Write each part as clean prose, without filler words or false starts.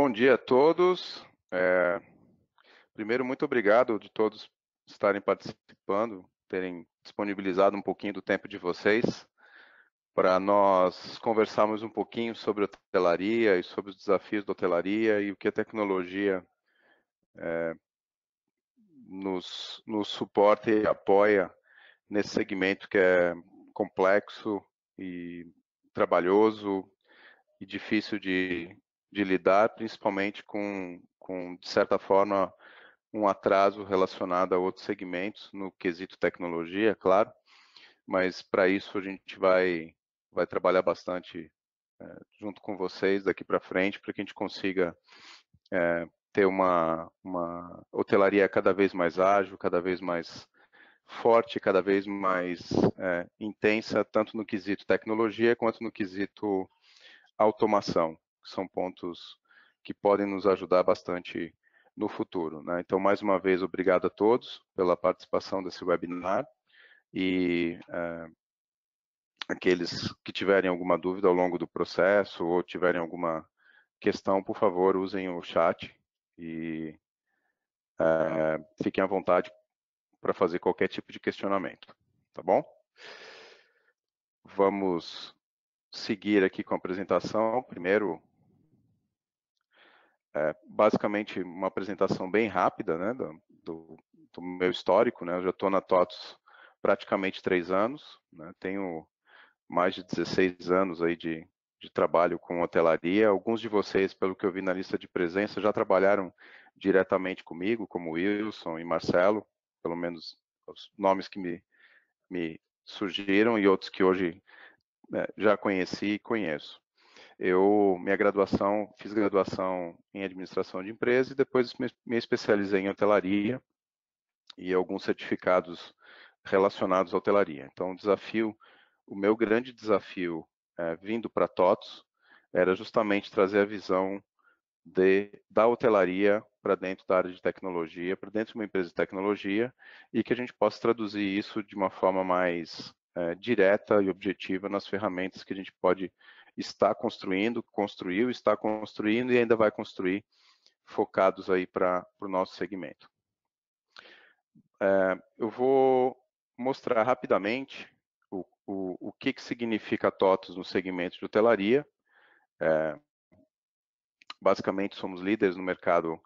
Bom dia a todos. Primeiro, muito obrigado de todos estarem participando, terem disponibilizado um pouquinho do tempo de vocês para nós conversarmos um pouquinho sobre hotelaria e sobre os desafios da hotelaria e o que a tecnologia nos suporta e apoia nesse segmento que é complexo e trabalhoso e difícil de lidar, principalmente com, de certa forma, um atraso relacionado a outros segmentos, no quesito tecnologia, claro, mas para isso a gente vai trabalhar bastante junto com vocês daqui para frente, para que a gente consiga ter uma hotelaria cada vez mais ágil, cada vez mais forte, cada vez mais intensa, tanto no quesito tecnologia quanto no quesito automação, que são pontos que podem nos ajudar bastante no futuro, né? Então, mais uma vez, obrigado a todos pela participação desse webinar e aqueles que tiverem alguma dúvida ao longo do processo ou tiverem alguma questão, por favor, usem o chat e fiquem à vontade para fazer qualquer tipo de questionamento, tá bom? Vamos seguir aqui com a apresentação. Primeiro, basicamente uma apresentação bem rápida, né, do meu histórico, né? Eu já estou na TOTVS praticamente 3 anos, né? Tenho mais de 16 anos aí de trabalho com hotelaria. Alguns de vocês, pelo que eu vi na lista de presença, já trabalharam diretamente comigo, como Wilson e Marcelo, pelo menos os nomes que me surgiram, e outros que hoje já conheci e conheço. Fiz graduação em administração de empresas e depois me especializei em hotelaria e alguns certificados relacionados à hotelaria. Então, o meu grande desafio vindo para a TOTVS era justamente trazer a visão da hotelaria para dentro da área de tecnologia, para dentro de uma empresa de tecnologia, e que a gente possa traduzir isso de uma forma mais direta e objetiva nas ferramentas que a gente pode estar construiu, está construindo e ainda vai construir, focados aí para o nosso segmento. Eu vou mostrar rapidamente o que significa a TOTVS no segmento de hotelaria. Basicamente, somos líderes no mercado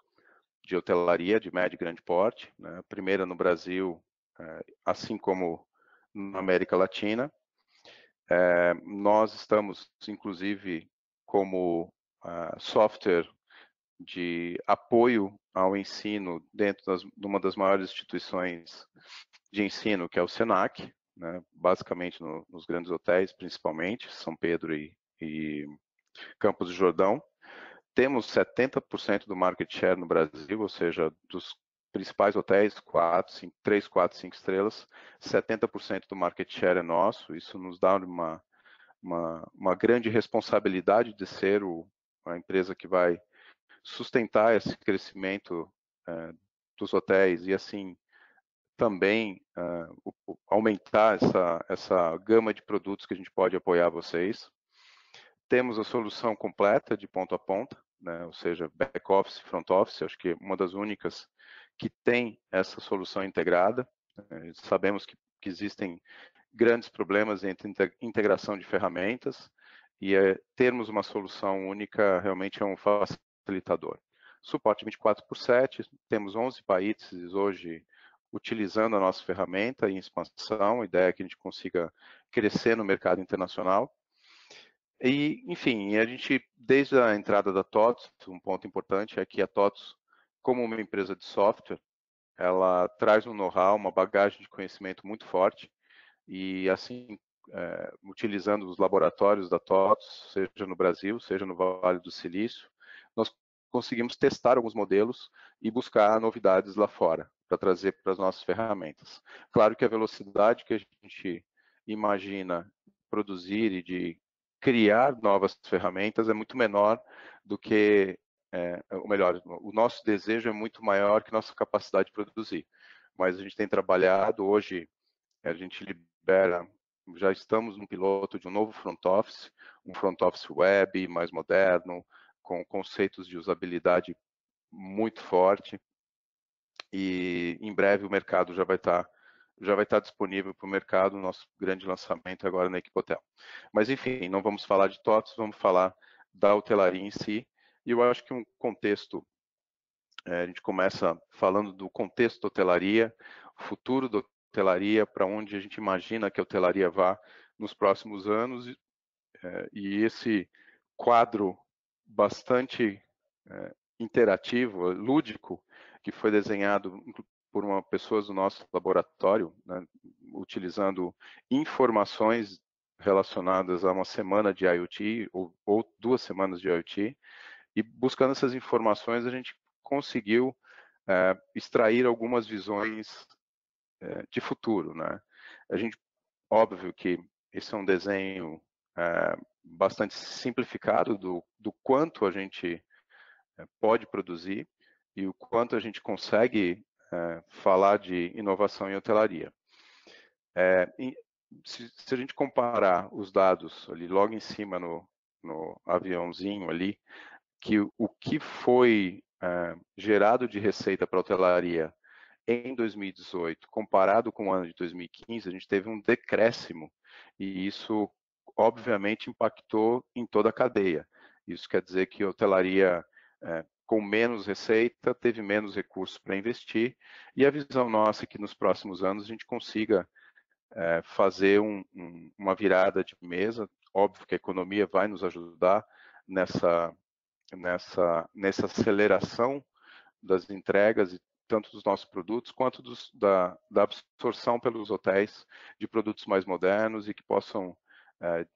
de hotelaria de médio e grande porte, né? A primeira no Brasil, assim como na América Latina. Nós estamos, inclusive, como software de apoio ao ensino dentro de uma das maiores instituições de ensino, que é o SENAC, né? Basicamente nos grandes hotéis, principalmente, São Pedro e Campos do Jordão. Temos 70% do market share no Brasil, ou seja, dos principais hotéis, 3, 4, 5 estrelas, 70% do market share é nosso. Isso nos dá uma grande responsabilidade de ser a empresa que vai sustentar esse crescimento dos hotéis e, assim, também aumentar essa gama de produtos que a gente pode apoiar vocês. Temos a solução completa de ponta a ponta, né? Ou seja, back-office, front-office, acho que é uma das únicas que tem essa solução integrada. Sabemos que existem grandes problemas entre integração de ferramentas e termos uma solução única realmente é um facilitador. Suporte 24/7, temos 11 países hoje utilizando a nossa ferramenta em expansão, a ideia é que a gente consiga crescer no mercado internacional. E, enfim, a gente, desde a entrada da TOTVS, um ponto importante é que a TOTVS, como uma empresa de software, ela traz um know-how, uma bagagem de conhecimento muito forte, e assim, utilizando os laboratórios da TOTVS, seja no Brasil, seja no Vale do Silício, nós conseguimos testar alguns modelos e buscar novidades lá fora, para trazer para as nossas ferramentas. Claro que a velocidade que a gente imagina produzir e de criar novas ferramentas é muito menor do que, ou melhor, o nosso desejo é muito maior que nossa capacidade de produzir. Mas a gente tem trabalhado, hoje a gente libera, já estamos no piloto de um novo front office, um front office web mais moderno, com conceitos de usabilidade muito forte, e em breve o mercado já vai estar disponível para o mercado, nosso grande lançamento agora na Equipotel. Mas enfim, não vamos falar de TOTS, vamos falar da hotelaria em si, e eu acho que um contexto, a gente começa falando do contexto da hotelaria, futuro da hotelaria, para onde a gente imagina que a hotelaria vá nos próximos anos, e esse quadro bastante interativo, lúdico, que foi desenhado por uma pessoa do nosso laboratório, né, utilizando informações relacionadas a uma semana de IoT ou 2 semanas de IoT, e buscando essas informações a gente conseguiu extrair algumas visões de futuro, né? A gente, óbvio que esse é um desenho bastante simplificado do quanto a gente pode produzir e o quanto a gente consegue falar de inovação em hotelaria. Se a gente comparar os dados ali logo em cima no aviãozinho ali, que o que foi gerado de receita para a hotelaria em 2018, comparado com o ano de 2015, a gente teve um decréscimo, e isso obviamente impactou em toda a cadeia. Isso quer dizer que a hotelaria com menos receita teve menos recursos para investir, e a visão nossa é que nos próximos anos a gente consiga fazer uma virada de mesa. Óbvio que a economia vai nos ajudar nessa aceleração das entregas, tanto dos nossos produtos quanto da absorção pelos hotéis de produtos mais modernos e que possam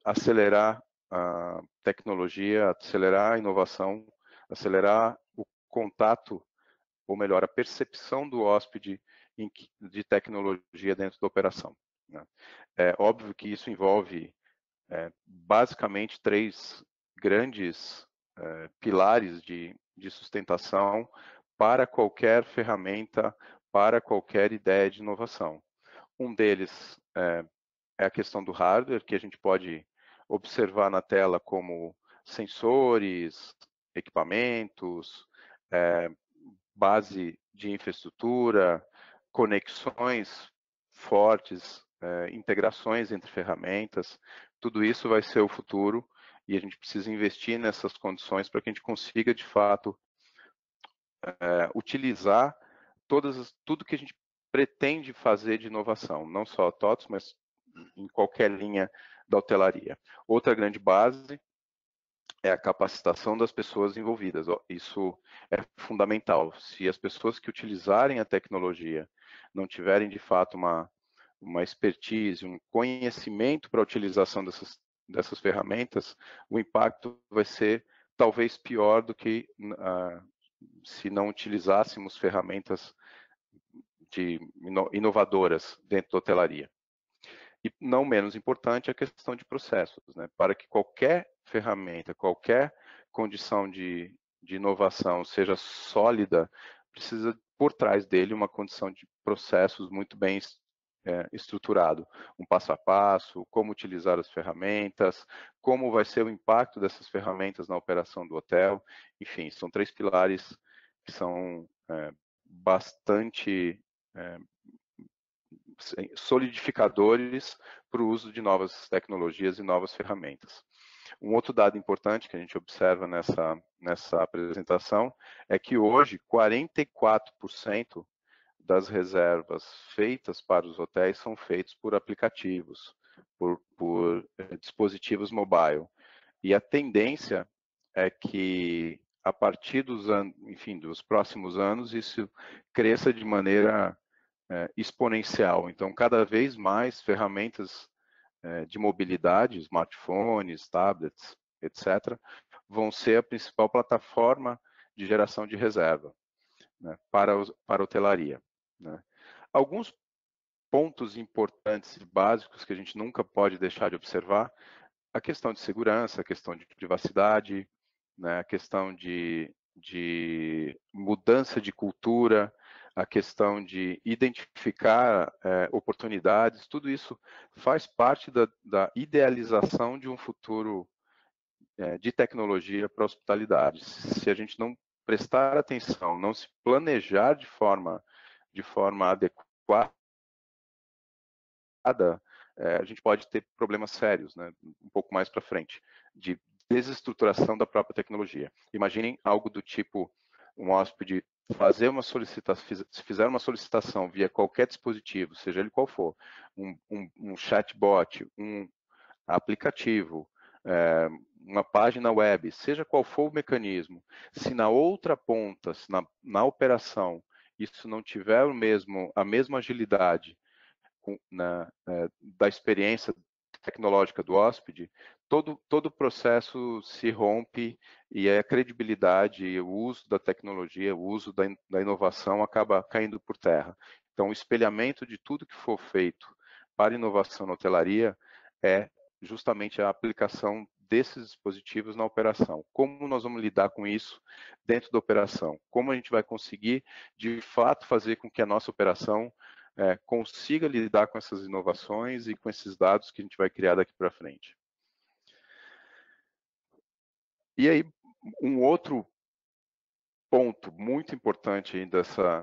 acelerar a tecnologia, acelerar a inovação, acelerar o contato, ou melhor, a percepção do hóspede de tecnologia dentro da operação, né? É óbvio que isso envolve basicamente 3 grandes pilares de sustentação para qualquer ferramenta, para qualquer ideia de inovação. Um deles é a questão do hardware, que a gente pode observar na tela como sensores, equipamentos, base de infraestrutura, conexões fortes, integrações entre ferramentas. Tudo isso vai ser o futuro e a gente precisa investir nessas condições para que a gente consiga, de fato, utilizar tudo que a gente pretende fazer de inovação, não só a TOTS, mas em qualquer linha da hotelaria. Outra grande base é a capacitação das pessoas envolvidas. Isso é fundamental. Se as pessoas que utilizarem a tecnologia não tiverem, de fato, uma expertise, um conhecimento para a utilização dessas ferramentas, o impacto vai ser talvez pior do que se não utilizássemos ferramentas inovadoras dentro da hotelaria. E não menos importante a questão de processos, né? Para que qualquer ferramenta, qualquer condição de inovação seja sólida, precisa por trás dele uma condição de processos muito bem estruturado, um passo a passo, como utilizar as ferramentas, como vai ser o impacto dessas ferramentas na operação do hotel. Enfim, são 3 pilares que são bastante solidificadores para o uso de novas tecnologias e novas ferramentas. Um outro dado importante que a gente observa nessa apresentação é que hoje 44% das reservas feitas para os hotéis são feitos por aplicativos, por dispositivos mobile. E a tendência é que a partir dos próximos anos isso cresça de maneira exponencial. Então, cada vez mais ferramentas de mobilidade, smartphones, tablets, etc., vão ser a principal plataforma de geração de reserva, né, para a hotelaria, né. Alguns pontos importantes e básicos que a gente nunca pode deixar de observar: a questão de segurança, a questão de privacidade, né, a questão de mudança de cultura, a questão de identificar oportunidades. Tudo isso faz parte da idealização de um futuro de tecnologia para a hospitalidade. Se a gente não prestar atenção, não se planejar de forma adequada, a gente pode ter problemas sérios, né, um pouco mais para frente, de desestruturação da própria tecnologia. Imaginem algo do tipo um hóspede fazer uma solicitação, se fizer uma solicitação via qualquer dispositivo, seja ele qual for, um chatbot, um aplicativo, uma página web, seja qual for o mecanismo, se na outra ponta, se na operação, isso não tiver a mesma agilidade da experiência tecnológica do hóspede, todo o processo se rompe e a credibilidade, o uso da tecnologia, o uso da inovação acaba caindo por terra. Então, o espelhamento de tudo que for feito para inovação na hotelaria é justamente a aplicação desses dispositivos na operação. Como nós vamos lidar com isso dentro da operação? Como a gente vai conseguir, de fato, fazer com que a nossa operação consiga lidar com essas inovações e com esses dados que a gente vai criar daqui para frente. E aí, um outro ponto muito importante aí dessa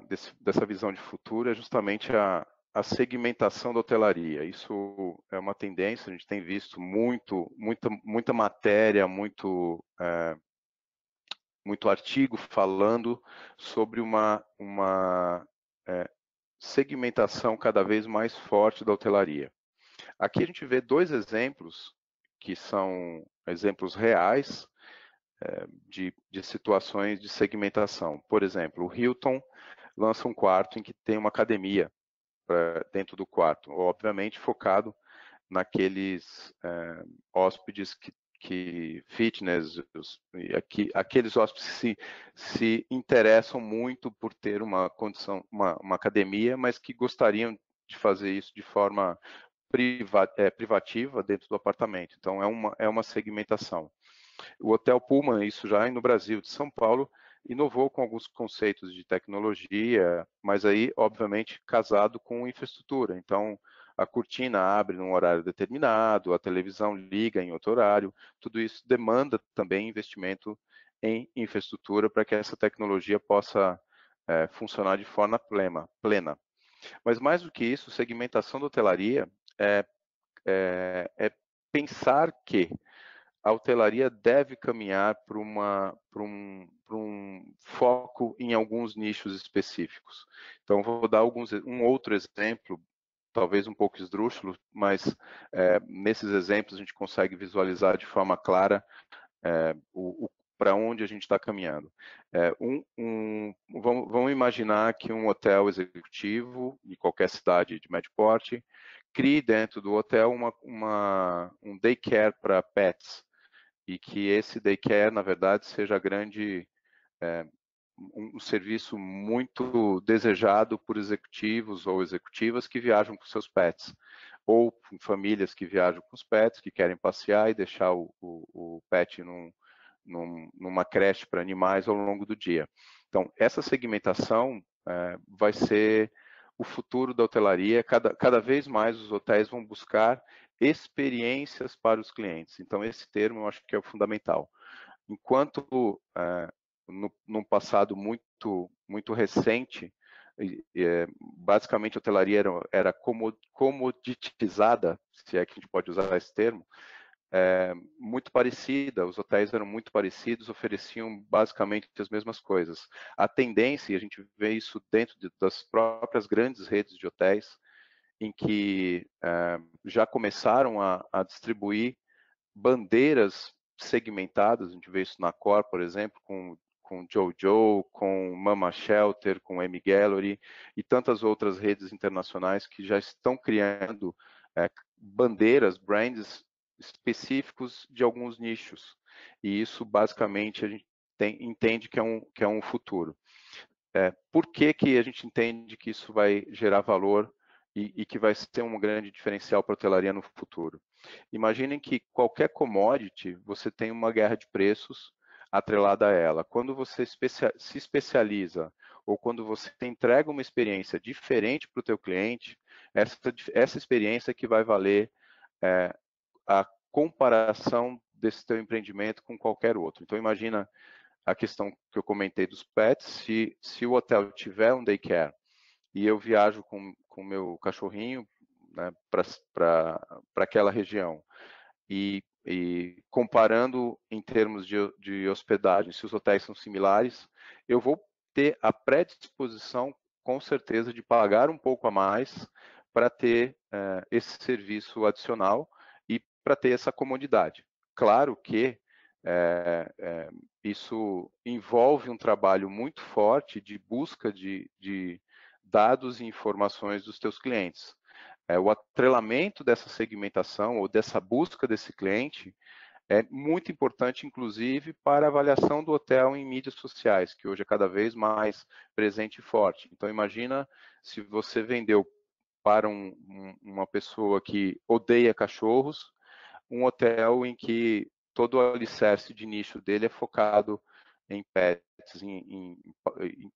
visão de futuro é justamente a segmentação da hotelaria. Isso é uma tendência, a gente tem visto muita matéria, muito artigo falando sobre uma segmentação cada vez mais forte da hotelaria. Aqui a gente vê dois exemplos que são exemplos reais de situações de segmentação. Por exemplo, o Hilton lança um quarto em que tem uma academia dentro do quarto, obviamente focado naqueles hóspedes que fitness, aqueles hóspedes que se interessam muito por ter uma condição, uma academia, mas que gostariam de fazer isso de forma privativa dentro do apartamento. Então, é uma segmentação. O Hotel Pullman, isso já no Brasil, de São Paulo, inovou com alguns conceitos de tecnologia, mas aí, obviamente, casado com infraestrutura. Então, a cortina abre num horário determinado, a televisão liga em outro horário, tudo isso demanda também investimento em infraestrutura para que essa tecnologia possa funcionar de forma plena. Mas mais do que isso, segmentação da hotelaria é pensar que a hotelaria deve caminhar para um foco em alguns nichos específicos. Então, vou dar um outro exemplo, talvez um pouco esdrúxulo, mas nesses exemplos a gente consegue visualizar de forma clara para onde a gente está caminhando. Vamos imaginar que um hotel executivo, de qualquer cidade de médio porte, crie dentro do hotel um daycare para pets, e que esse daycare, na verdade, seja um serviço muito desejado por executivos ou executivas que viajam com seus pets, ou famílias que viajam com os pets, que querem passear e deixar o pet numa creche para animais ao longo do dia. Então, essa segmentação vai ser o futuro da hotelaria. Cada vez mais os hotéis vão buscar experiências para os clientes. Então, esse termo eu acho que é o fundamental. Enquanto no passado muito recente, basicamente a hotelaria era comoditizada, se é que a gente pode usar esse termo, muito parecida, os hotéis eram muito parecidos, ofereciam basicamente as mesmas coisas. A tendência, e a gente vê isso dentro das próprias grandes redes de hotéis, em que já começaram a distribuir bandeiras segmentadas, a gente vê isso na Accor, por exemplo, com Jojo, com Mama Shelter, com Amy Gallery e tantas outras redes internacionais que já estão criando bandeiras, brands específicos de alguns nichos. E isso, basicamente, a gente entende que é um futuro. Por que a gente entende que isso vai gerar valor e que vai ser um grande diferencial para a hotelaria no futuro? Imaginem que qualquer commodity, você tem uma guerra de preços atrelada a ela. Quando você se especializa ou quando você entrega uma experiência diferente para o teu cliente, essa experiência que vai valer a comparação desse teu empreendimento com qualquer outro. Então, imagina a questão que eu comentei dos pets, se o hotel tiver um daycare e eu viajo com o meu cachorrinho, né, para aquela região, e comparando em termos de hospedagem, se os hotéis são similares, eu vou ter a predisposição, com certeza, de pagar um pouco a mais para ter esse serviço adicional e para ter essa comodidade. Claro que isso envolve um trabalho muito forte de busca de dados e informações dos teus clientes. O atrelamento dessa segmentação ou dessa busca desse cliente é muito importante, inclusive, para a avaliação do hotel em mídias sociais, que hoje é cada vez mais presente e forte. Então, imagina se você vendeu para uma pessoa que odeia cachorros, um hotel em que todo o alicerce de nicho dele é focado em pets, em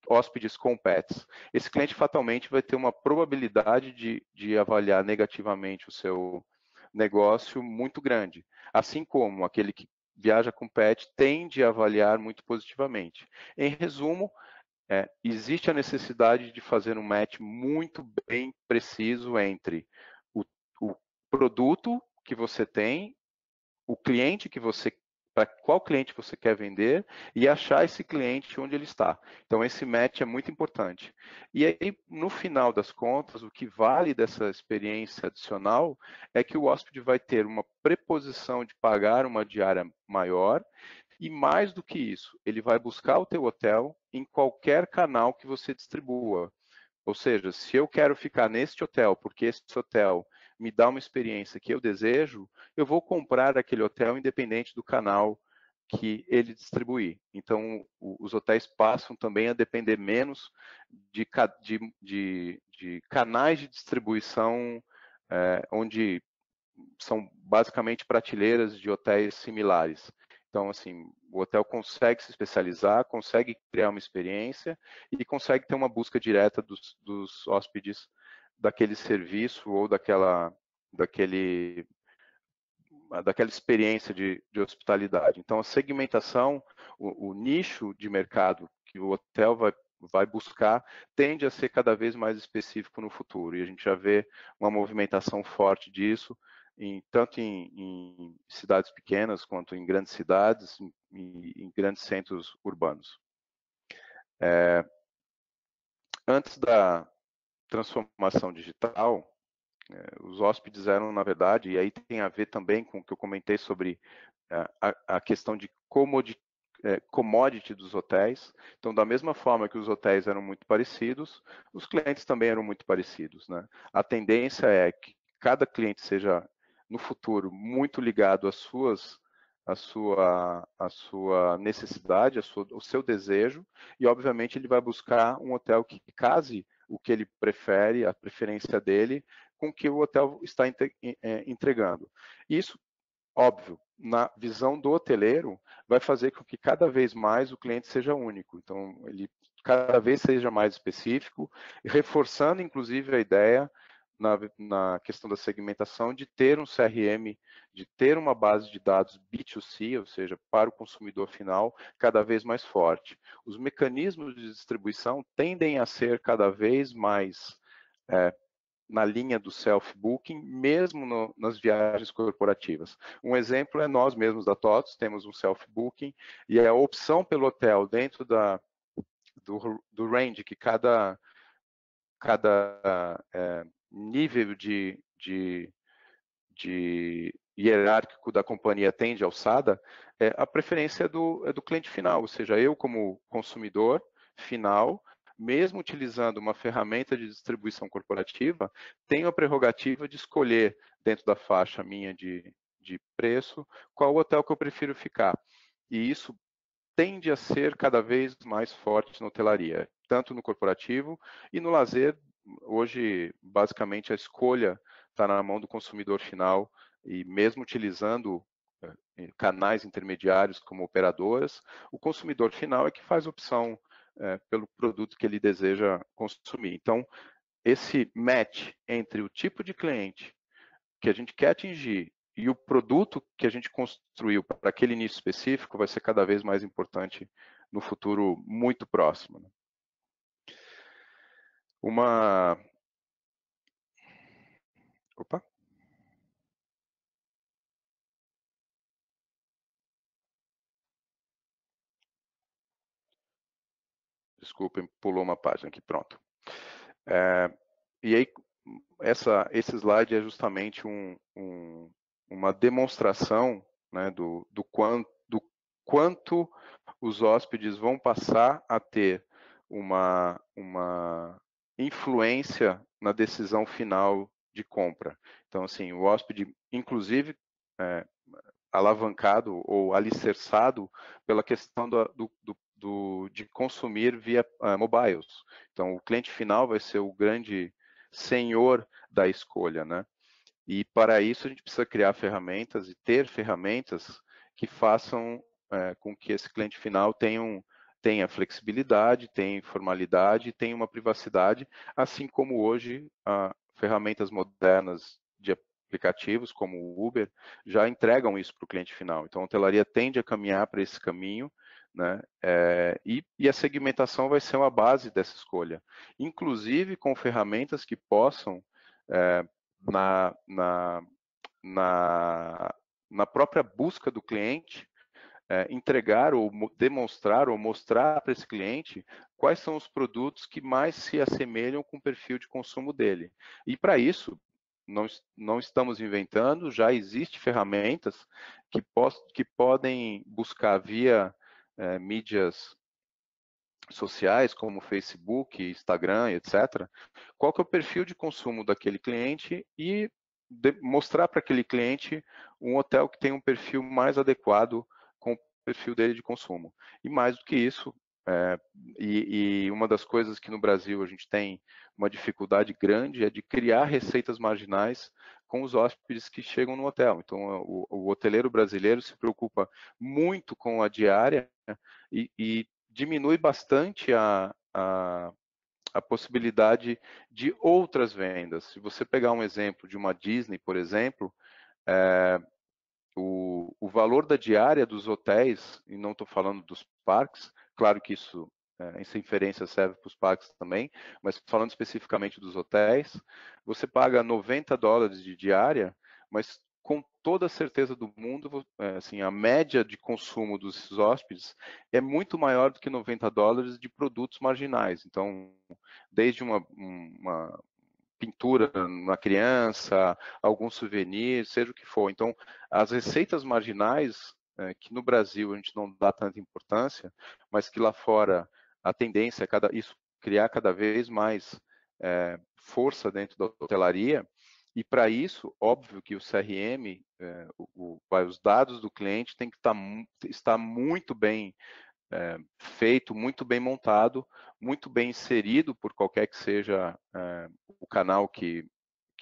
hóspedes com pets. Esse cliente fatalmente vai ter uma probabilidade de avaliar negativamente o seu negócio muito grande, assim como aquele que viaja com pet tende a avaliar muito positivamente. Em resumo, existe a necessidade de fazer um match muito bem preciso entre o produto que você tem, o cliente que você, para qual cliente você quer vender e achar esse cliente onde ele está. Então esse match é muito importante. E aí, no final das contas, o que vale dessa experiência adicional é que o hóspede vai ter uma preposição de pagar uma diária maior e mais do que isso, ele vai buscar o teu hotel em qualquer canal que você distribua. Ou seja, se eu quero ficar neste hotel porque esse hotel me dá uma experiência que eu desejo, eu vou comprar aquele hotel independente do canal que ele distribuir. Então, os hotéis passam também a depender menos de canais de distribuição, onde são basicamente prateleiras de hotéis similares. Então, assim, o hotel consegue se especializar, consegue criar uma experiência e consegue ter uma busca direta dos hóspedes daquele serviço ou daquela experiência de hospitalidade. Então, a segmentação, o nicho de mercado que o hotel vai buscar tende a ser cada vez mais específico no futuro. E a gente já vê uma movimentação forte disso, tanto em cidades pequenas quanto em grandes cidades, em grandes centros urbanos. Antes da transformação digital, os hóspedes eram, na verdade, e aí tem a ver também com o que eu comentei sobre a questão de commodity dos hotéis. Então, da mesma forma que os hotéis eram muito parecidos, os clientes também eram muito parecidos, né? A tendência é que cada cliente seja, no futuro, muito ligado à sua necessidade, o seu desejo, e, obviamente, ele vai buscar um hotel que case o que ele prefere, a preferência dele, com o que o hotel está entregando. Isso, óbvio, na visão do hoteleiro, vai fazer com que cada vez mais o cliente seja único. Então, ele cada vez seja mais específico, reforçando, inclusive, a ideia na questão da segmentação de ter um CRM, de ter uma base de dados B2C, ou seja, para o consumidor final, cada vez mais forte. Os mecanismos de distribuição tendem a ser cada vez mais na linha do self-booking, mesmo nas viagens corporativas. Um exemplo é nós mesmos da TOTS, temos um self-booking, e a opção pelo hotel dentro do range que cada nível de hierárquico da companhia tem de alçada, a preferência é do cliente final, ou seja, eu como consumidor final, mesmo utilizando uma ferramenta de distribuição corporativa, tenho a prerrogativa de escolher dentro da faixa minha de preço qual hotel que eu prefiro ficar. E isso tende a ser cada vez mais forte na hotelaria, tanto no corporativo e no lazer. Hoje, basicamente, a escolha está na mão do consumidor final e mesmo utilizando canais intermediários como operadoras, o consumidor final é que faz opção pelo produto que ele deseja consumir. Então, esse match entre o tipo de cliente que a gente quer atingir o produto que a gente construiu para aquele nicho específico vai ser cada vez mais importante no futuro muito próximo, né? Opa, desculpem, pulou uma página aqui, pronto. E aí, esse slide é justamente uma demonstração, né, do quanto os hóspedes vão passar a ter uma influência na decisão final de compra. Então, assim, o hóspede, inclusive, é, alavancado ou alicerçado pela questão de consumir via mobiles. Então, o cliente final vai ser o grande senhor da escolha, né? E para isso a gente precisa criar ferramentas e ter ferramentas que façam com que esse cliente final tenha flexibilidade, tenha formalidade, tenha uma privacidade, assim como hoje ferramentas modernas de aplicativos como o Uber já entregam isso para o cliente final. Então a hotelaria tende a caminhar para esse caminho, né? E a segmentação vai ser uma base dessa escolha, inclusive com ferramentas que possam na, na, na, na própria busca do cliente, entregar ou demonstrar ou mostrar para esse cliente quais são os produtos que mais se assemelham com o perfil de consumo dele. E para isso, não estamos inventando, já existem ferramentas que podem buscar via mídias sociais, como Facebook, Instagram, etc., qual que é o perfil de consumo daquele cliente e mostrar para aquele cliente um hotel que tem um perfil mais adequado com o perfil dele de consumo. E mais do que isso, e uma das coisas que no Brasil a gente tem uma dificuldade grande é de criar receitas marginais com os hóspedes que chegam no hotel. Então, o hoteleiro brasileiro se preocupa muito com a diária e diminui bastante a possibilidade de outras vendas. Se você pegar um exemplo de uma Disney, por exemplo, o valor da diária dos hotéis, e não estou falando dos parques, claro que essa inferência serve para os parques também, mas falando especificamente dos hotéis, você paga US$ 90 de diária, mas com toda a certeza do mundo, assim, a média de consumo dos hóspedes é muito maior do que US$ 90 de produtos marginais. Então, desde uma pintura na criança, algum souvenir, seja o que for. Então, as receitas marginais, que no Brasil a gente não dá tanta importância, mas que lá fora a tendência é isso criar cada vez mais força dentro da hotelaria, e para isso, óbvio que o CRM, os dados do cliente tem que estar muito bem feito, muito bem montado, muito bem inserido por qualquer que seja o canal que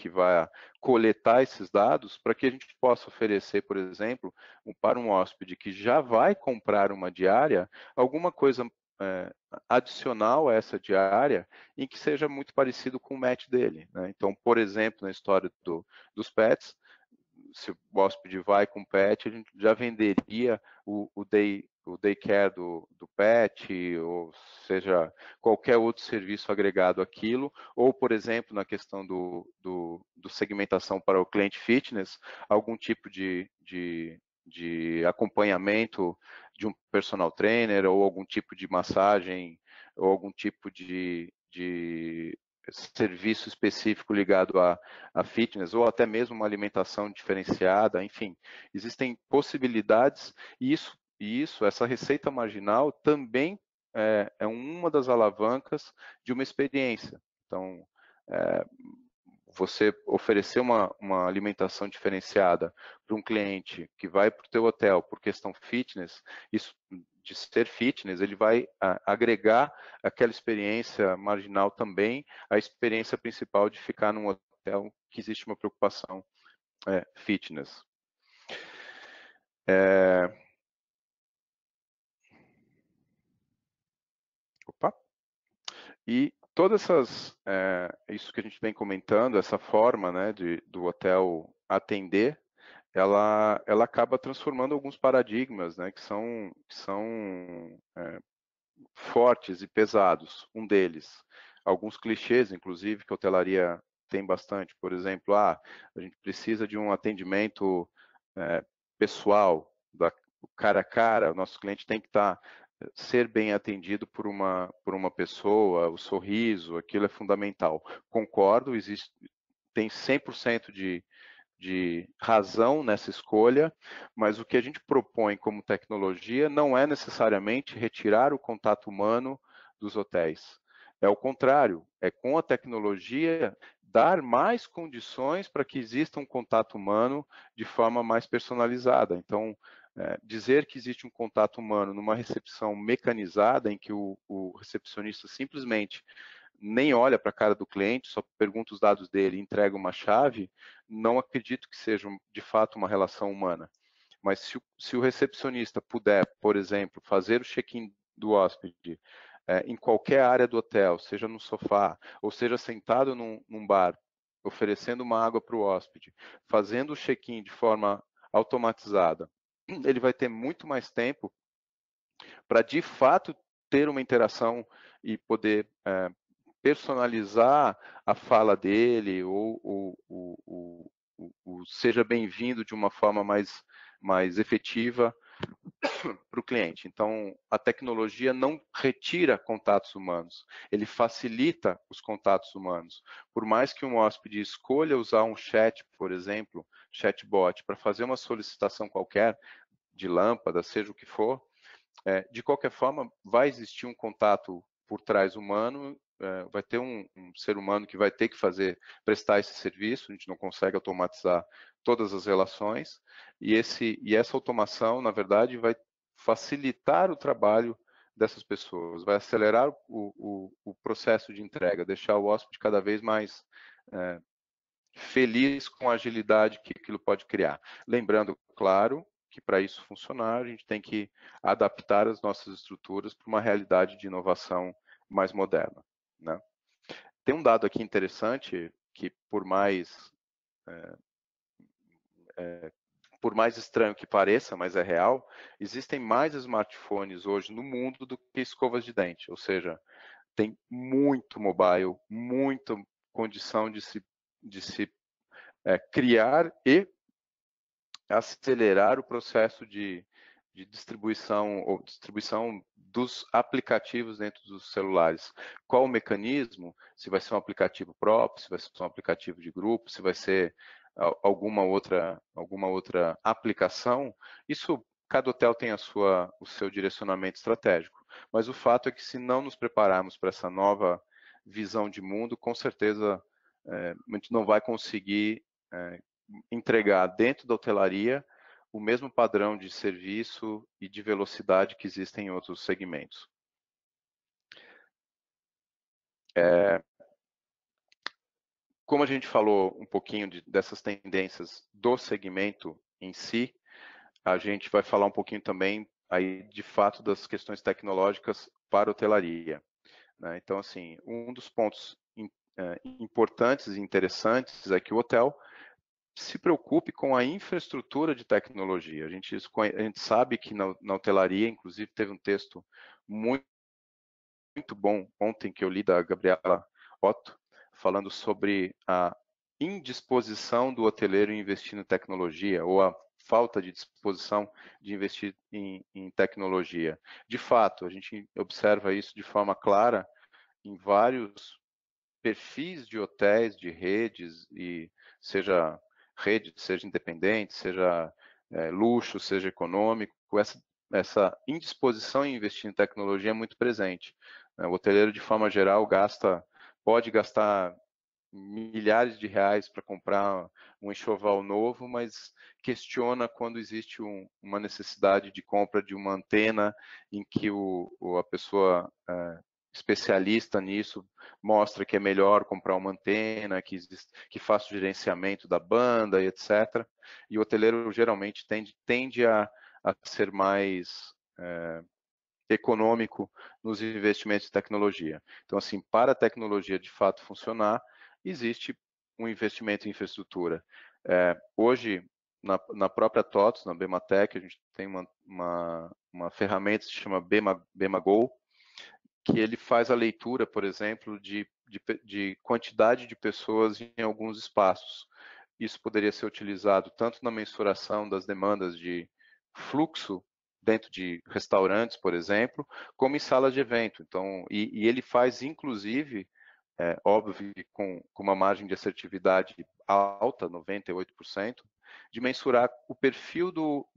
vai coletar esses dados, para que a gente possa oferecer, por exemplo, para um hóspede que já vai comprar uma diária, alguma coisa adicional a essa diária em que seja muito parecido com o match dele, né? Então, por exemplo, na história dos pets, se o hóspede vai com pet, a gente já venderia o daycare do pet, ou seja, qualquer outro serviço agregado àquilo, ou, por exemplo, na questão do segmentação para o cliente fitness, algum tipo de acompanhamento de um personal trainer, ou algum tipo de massagem, ou algum tipo de serviço específico ligado a fitness, ou até mesmo uma alimentação diferenciada, enfim, existem possibilidades, essa receita marginal também é uma das alavancas de uma experiência. Então, é, você oferecer uma alimentação diferenciada para um cliente que vai para o teu hotel por questão fitness, isso de ser fitness, ele vai agregar aquela experiência marginal também à experiência principal de ficar num hotel que existe uma preocupação fitness. Opa. E todas isso que a gente vem comentando, essa forma, né, do hotel atender, ela acaba transformando alguns paradigmas, né, que são fortes e pesados. Um deles, alguns clichês, inclusive, que a hotelaria tem bastante. Por exemplo, a gente precisa de um atendimento pessoal, cara a cara. O nosso cliente tem que ser bem atendido por uma pessoa, o sorriso, aquilo é fundamental. Concordo, tem 100% de razão nessa escolha, mas o que a gente propõe como tecnologia não é necessariamente retirar o contato humano dos hotéis. É o contrário, é com a tecnologia dar mais condições para que exista um contato humano de forma mais personalizada. Então, dizer que existe um contato humano numa recepção mecanizada, em que o recepcionista simplesmente nem olha para a cara do cliente, só pergunta os dados dele e entrega uma chave, não acredito que seja de fato uma relação humana. Mas se o recepcionista puder, por exemplo, fazer o check-in do hóspede em qualquer área do hotel, seja no sofá, ou seja sentado num bar, oferecendo uma água para o hóspede, fazendo o check-in de forma automatizada, ele vai ter muito mais tempo para de fato ter uma interação e poder personalizar a fala dele ou seja bem-vindo de uma forma mais efetiva para o cliente. Então, a tecnologia não retira contatos humanos, ele facilita os contatos humanos. Por mais que um hóspede escolha usar um chat, por exemplo, chatbot, para fazer uma solicitação qualquer de lâmpada, seja o que for, de qualquer forma, vai existir um contato por trás humano, vai ter um ser humano que vai ter que prestar esse serviço, a gente não consegue automatizar todas as relações, e essa automação, na verdade, vai facilitar o trabalho dessas pessoas, vai acelerar o processo de entrega, deixar o hóspede cada vez mais feliz com a agilidade que aquilo pode criar. Lembrando, claro, que para isso funcionar, a gente tem que adaptar as nossas estruturas para uma realidade de inovação mais moderna, né? Tem um dado aqui interessante que, por mais estranho que pareça, mas é real, existem mais smartphones hoje no mundo do que escovas de dente, ou seja, tem muito mobile, muita condição de se criar e acelerar o processo de distribuição dos aplicativos dentro dos celulares. Qual o mecanismo? Se vai ser um aplicativo próprio, se vai ser um aplicativo de grupo, se vai ser alguma outra aplicação. Isso, cada hotel tem o seu direcionamento estratégico. Mas o fato é que se não nos prepararmos para essa nova visão de mundo, com certeza a gente não vai conseguir entregar dentro da hotelaria o mesmo padrão de serviço e de velocidade que existem em outros segmentos. Como a gente falou um pouquinho dessas tendências do segmento em si, a gente vai falar um pouquinho também aí de fato das questões tecnológicas para a hotelaria, né? Então, assim, um dos pontos importantes e interessantes é que o hotel se preocupe com a infraestrutura de tecnologia. A gente sabe que na hotelaria, inclusive, teve um texto muito bom ontem que eu li da Gabriela Otto, falando sobre a indisposição do hoteleiro em investir em tecnologia, ou a falta de disposição de investir em tecnologia. De fato, a gente observa isso de forma clara em vários perfis de hotéis, de redes, e seja rede, seja independente, seja luxo, seja econômico, essa indisposição em investir em tecnologia é muito presente. O hoteleiro, de forma geral, pode gastar milhares de reais para comprar um enxoval novo, mas questiona quando existe uma necessidade de compra de uma antena em que a pessoa especialista nisso mostra que é melhor comprar uma antena, que faça o gerenciamento da banda e etc. E o hoteleiro geralmente tende a ser mais econômico nos investimentos em tecnologia. Então, assim, para a tecnologia de fato funcionar, existe um investimento em infraestrutura. Hoje, na própria TOTS, na Bematec, a gente tem uma ferramenta que se chama BemaGo, que ele faz a leitura, por exemplo, de quantidade de pessoas em alguns espaços. Isso poderia ser utilizado tanto na mensuração das demandas de fluxo dentro de restaurantes, por exemplo, como em salas de evento. Então, e ele faz, inclusive, óbvio, com uma margem de assertividade alta, 98%, de mensurar o perfil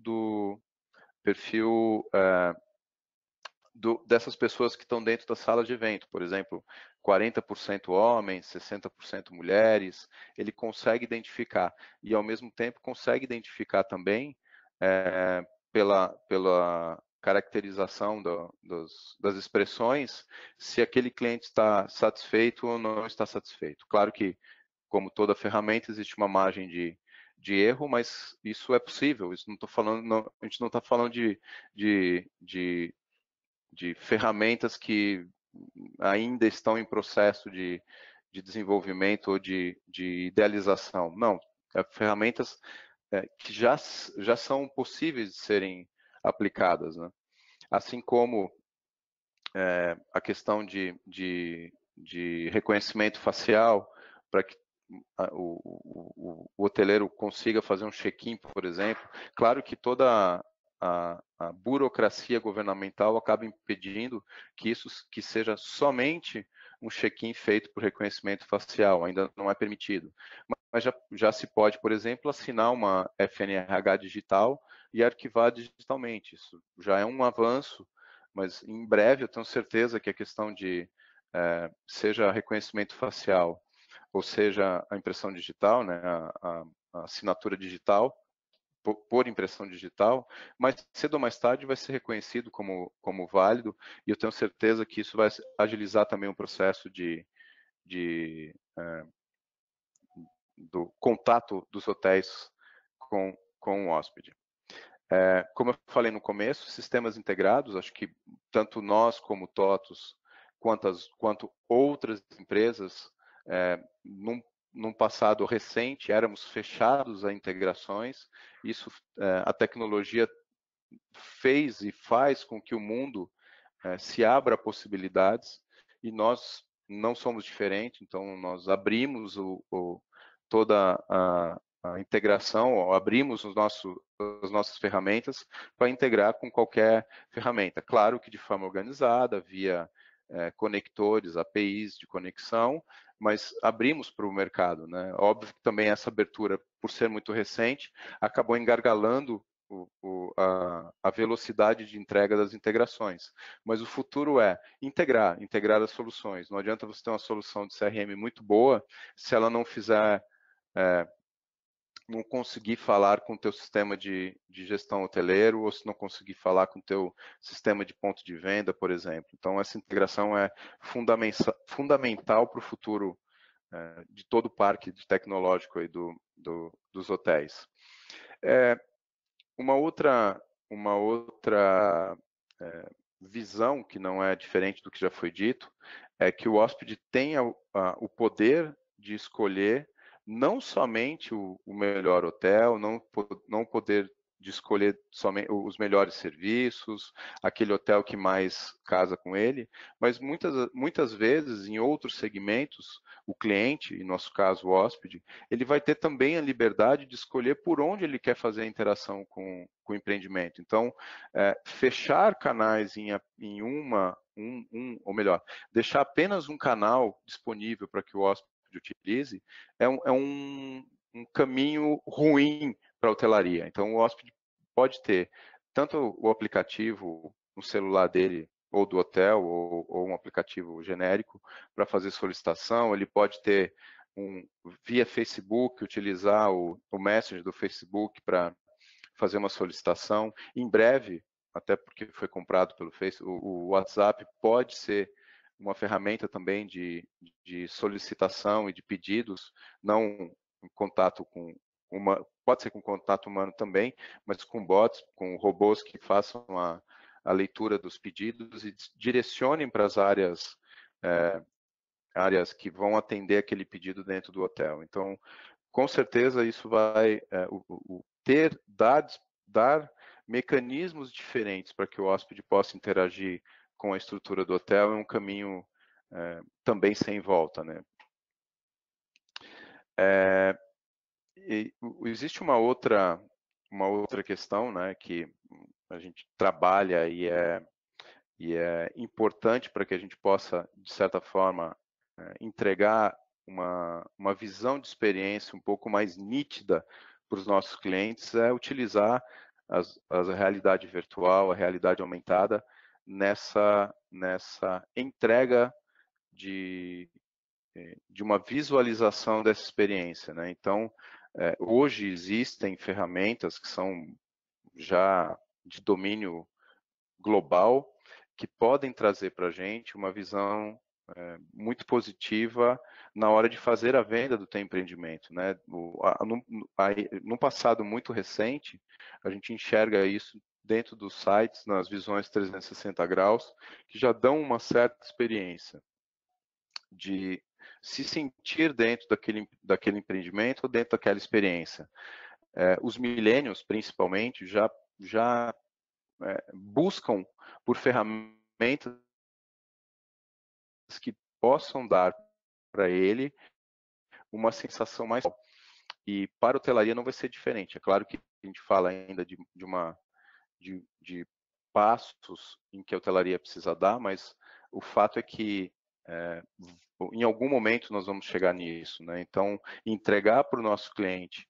dessas pessoas que estão dentro da sala de evento, por exemplo, 40% homens, 60% mulheres, ele consegue identificar e ao mesmo tempo consegue identificar também pela caracterização das expressões se aquele cliente está satisfeito ou não está satisfeito. Claro que, como toda ferramenta, existe uma margem de erro, mas isso é possível. Isso não estou falando, não, a gente não está falando de ferramentas que ainda estão em processo de desenvolvimento ou de idealização. Não, ferramentas que já são possíveis de serem aplicadas, né? Assim como a questão de reconhecimento facial, para que o hoteleiro consiga fazer um check-in, por exemplo. Claro que toda a burocracia governamental acaba impedindo que isso que seja somente um check-in feito por reconhecimento facial, ainda não é permitido. Mas já se pode, por exemplo, assinar uma FNRH digital e arquivar digitalmente. Isso já é um avanço, mas em breve eu tenho certeza que a questão de seja reconhecimento facial, ou seja, a impressão digital, né, a assinatura digital, por impressão digital, mas cedo ou mais tarde vai ser reconhecido como válido, e eu tenho certeza que isso vai agilizar também o processo do contato dos hotéis com o hóspede. Como eu falei no começo, sistemas integrados, acho que tanto nós como TOTUS, quanto outras empresas, num passado recente, éramos fechados a integrações. Isso, a tecnologia fez e faz com que o mundo se abra a possibilidades, e nós não somos diferentes, então nós abrimos toda a integração, abrimos as nossas ferramentas para integrar com qualquer ferramenta. Claro que de forma organizada, via conectores, APIs de conexão, mas abrimos para o mercado, né? Óbvio que também essa abertura, por ser muito recente, acabou engargalando a velocidade de entrega das integrações. Mas o futuro é integrar as soluções. Não adianta você ter uma solução de CRM muito boa se ela não fizer, não conseguir falar com o teu sistema de gestão hoteleiro, ou se não conseguir falar com o teu sistema de ponto de venda, por exemplo. Então, essa integração é fundamental para o futuro de todo o parque tecnológico aí dos hotéis. Uma outra visão, que não é diferente do que já foi dito, é que o hóspede tenha o poder de escolher não somente o melhor hotel, não poder de escolher somente os melhores serviços, aquele hotel que mais casa com ele, mas muitas vezes, em outros segmentos, o cliente, em nosso caso o hóspede, ele vai ter também a liberdade de escolher por onde ele quer fazer a interação com o empreendimento. Então, fechar canais ou melhor, deixar apenas um canal disponível para que o hóspede utilize, é um caminho ruim para a hotelaria. Então, o hóspede pode ter tanto o aplicativo no celular dele, ou do hotel, ou um aplicativo genérico para fazer solicitação, ele pode ter via Facebook, utilizar o Messenger do Facebook para fazer uma solicitação. Em breve, até porque foi comprado pelo Facebook, o WhatsApp pode ser uma ferramenta também de solicitação e de pedidos, não em contato com pode ser com contato humano também, mas com bots, com robôs que façam a leitura dos pedidos e direcionem para as áreas que vão atender aquele pedido dentro do hotel. Então, com certeza isso vai dar mecanismos diferentes para que o hóspede possa interagir com a estrutura do hotel é um caminho também sem volta, né? Existe uma outra questão, né, que a gente trabalha e é importante para que a gente possa, de certa forma, entregar uma visão de experiência um pouco mais nítida para os nossos clientes, é utilizar a realidade virtual, a realidade aumentada nessa entrega de uma visualização dessa experiência, né? Então, hoje existem ferramentas que são já de domínio global que podem trazer para a gente uma visão muito positiva na hora de fazer a venda do teu empreendimento, né? No passado muito recente, a gente enxerga isso dentro dos sites, nas visões 360 graus, que já dão uma certa experiência de se sentir dentro daquele empreendimento ou dentro daquela experiência. Os millennials, principalmente, já buscam por ferramentas que possam dar para ele uma sensação mais. E para a hotelaria não vai ser diferente. É claro que a gente fala ainda de passos em que a hotelaria precisa dar, mas o fato é que em algum momento nós vamos chegar nisso, né? Então, entregar para o nosso cliente,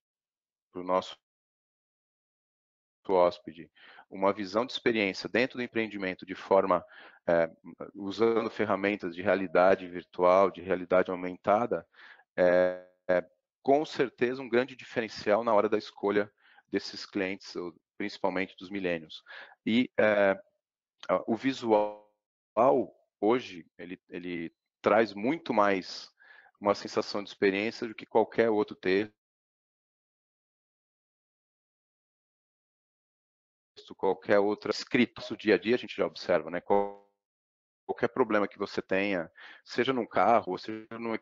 para o nosso hóspede, uma visão de experiência dentro do empreendimento de forma, usando ferramentas de realidade virtual, de realidade aumentada, com certeza um grande diferencial na hora da escolha desses clientes, principalmente dos milênios. E o visual, hoje, ele traz muito mais uma sensação de experiência do que qualquer outro texto, qualquer outra escrita. No dia a dia a gente já observa, né? Qualquer problema que você tenha, seja num carro, ou seja num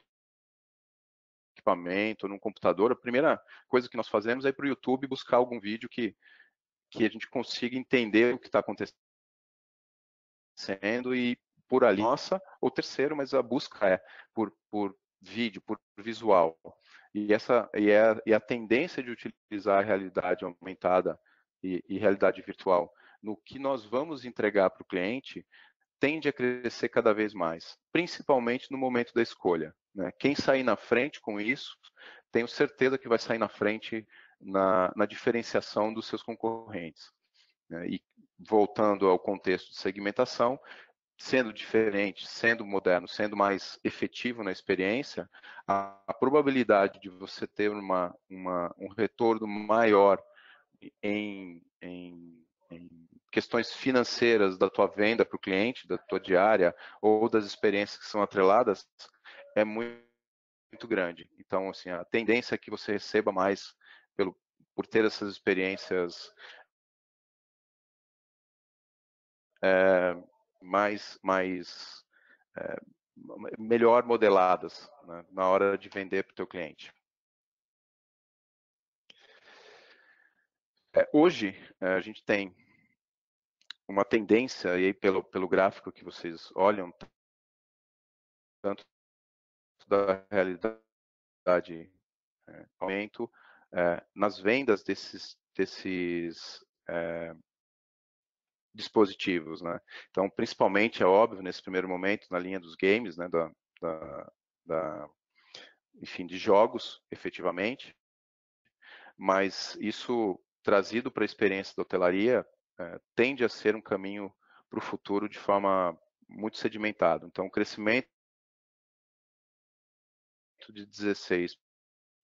equipamento, num computador, a primeira coisa que nós fazemos é ir para o YouTube buscar algum vídeo que a gente consiga entender o que está acontecendo e por ali, nossa, ou terceiro, mas a busca é por vídeo, por visual. E a tendência de utilizar a realidade aumentada e realidade virtual no que nós vamos entregar para o cliente tende a crescer cada vez mais, principalmente no momento da escolha, né? Quem sair na frente com isso, tenho certeza que vai sair na frente na diferenciação dos seus concorrentes, né? E voltando ao contexto de segmentação, sendo diferente, sendo moderno, sendo mais efetivo na experiência, a probabilidade de você ter um retorno maior em questões financeiras da tua venda para o cliente, da tua diária, ou das experiências que são atreladas, é muito grande. Então, assim, a tendência é que você receba mais por ter essas experiências mais melhor modeladas, né, na hora de vender para o teu cliente. Hoje, a gente tem uma tendência, e aí pelo gráfico que vocês olham, tanto da realidade aumento nas vendas desses dispositivos, né? Então, principalmente, é óbvio, nesse primeiro momento, na linha dos games, né, enfim, de jogos, efetivamente, mas isso trazido para a experiência da hotelaria tende a ser um caminho para o futuro de forma muito sedimentado. Então, o crescimento de 16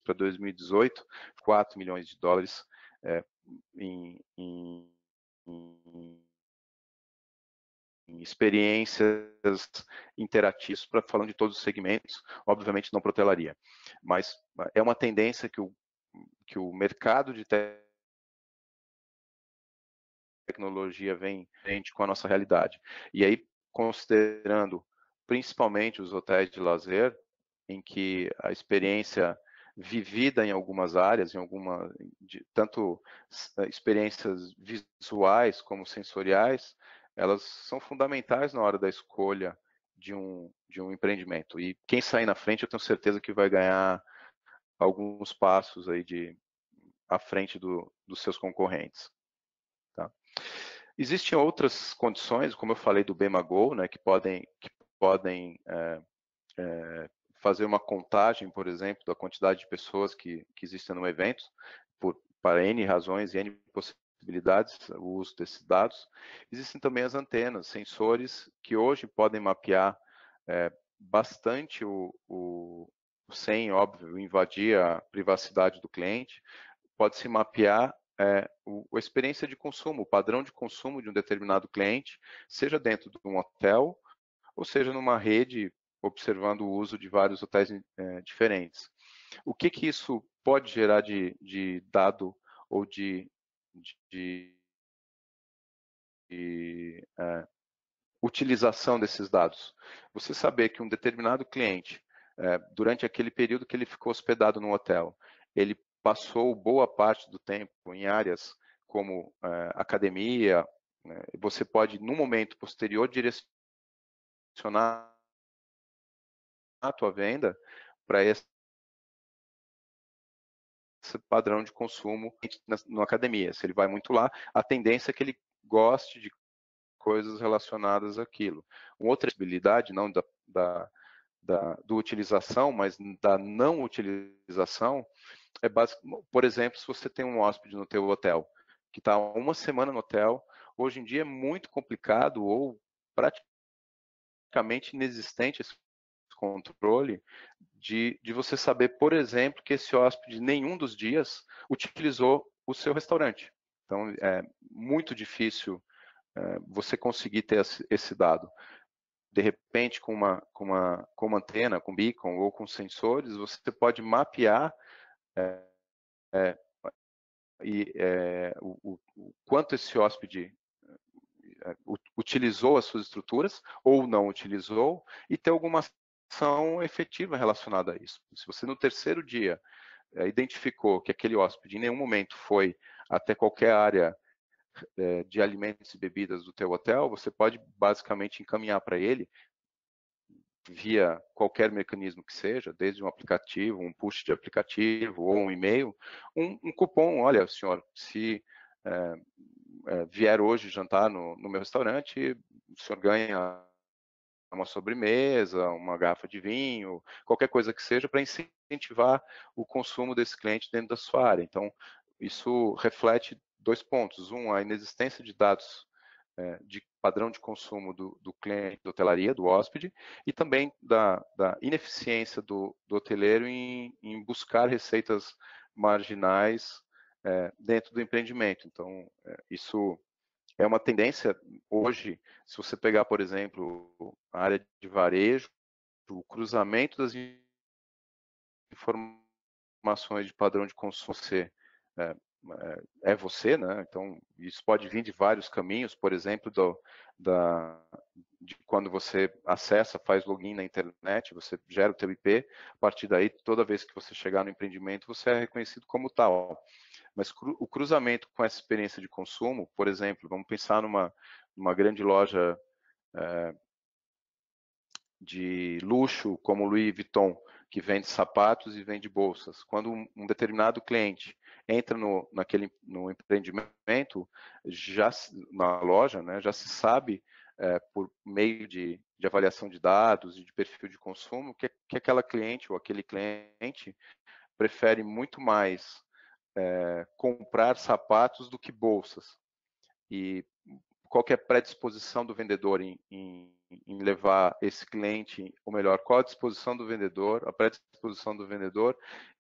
para 2018, 4 milhões de dólares em experiências interativas, falando de todos os segmentos, obviamente não para hotelaria, mas é uma tendência que o mercado de tecnologia vem com a nossa realidade. E aí, considerando principalmente os hotéis de lazer, em que a experiência vivida em algumas áreas, tanto experiências visuais como sensoriais, elas são fundamentais na hora da escolha de um empreendimento. E quem sair na frente, eu tenho certeza que vai ganhar alguns passos aí à frente dos seus concorrentes. Tá? Existem outras condições, como eu falei do BEMAGO, né, que podem fazer uma contagem, por exemplo, da quantidade de pessoas que existem no evento, para N razões e N possibilidades, o uso desses dados. Existem também as antenas, sensores, que hoje podem mapear bastante sem, óbvio, invadir a privacidade do cliente, pode-se mapear a experiência de consumo, o padrão de consumo de um determinado cliente, seja dentro de um hotel, ou seja numa rede, observando o uso de vários hotéis diferentes. O que isso pode gerar de dado ou de utilização desses dados? Você saber que um determinado cliente, durante aquele período que ele ficou hospedado no hotel, ele passou boa parte do tempo em áreas como academia, você pode, no momento posterior, direcionar a tua venda para esse padrão de consumo na academia. Se ele vai muito lá, a tendência é que ele goste de coisas relacionadas àquilo. Uma outra possibilidade, não do utilização, mas da não utilização, é por exemplo, se você tem um hóspede no teu hotel, que está uma semana no hotel, hoje em dia é muito complicado ou praticamente inexistente esse controle de você saber, por exemplo, que esse hóspede nenhum dos dias utilizou o seu restaurante. Então, é muito difícil você conseguir ter esse dado. De repente, com uma antena, com beacon ou com sensores, você pode mapear o quanto esse hóspede utilizou as suas estruturas ou não utilizou e ter alguma ação efetiva relacionada a isso. Se você no terceiro dia identificou que aquele hóspede em nenhum momento foi até qualquer área de alimentos e bebidas do teu hotel, você pode basicamente encaminhar para ele via qualquer mecanismo que seja, desde um aplicativo, um push de aplicativo ou um e-mail, um cupom. Olha, senhor, se vier hoje jantar no meu restaurante, o senhor ganha uma sobremesa, uma garrafa de vinho, qualquer coisa que seja, para incentivar o consumo desse cliente dentro da sua área. Então, isso reflete dois pontos. Um, a inexistência de dados de padrão de consumo do cliente da hotelaria, do hóspede, e também da ineficiência do hoteleiro em buscar receitas marginais dentro do empreendimento. Então, isso é uma tendência hoje, se você pegar, por exemplo, a área de varejo, o cruzamento das informações de padrão de consumo é, você, né? Então, isso pode vir de vários caminhos, por exemplo, de quando você acessa, faz login na internet, você gera o teu IP, a partir daí, toda vez que você chegar no empreendimento, você é reconhecido como tal. Mas o cruzamento com essa experiência de consumo, por exemplo, vamos pensar numa grande loja de luxo como Louis Vuitton, que vende sapatos e vende bolsas. Quando um determinado cliente entra no empreendimento, na loja, né, já se sabe, por meio de avaliação de dados e de perfil de consumo, que aquela cliente ou aquele cliente prefere muito mais comprar sapatos do que bolsas. E qual que é a predisposição do vendedor em levar esse cliente, ou melhor, qual a disposição do vendedor, a predisposição do vendedor,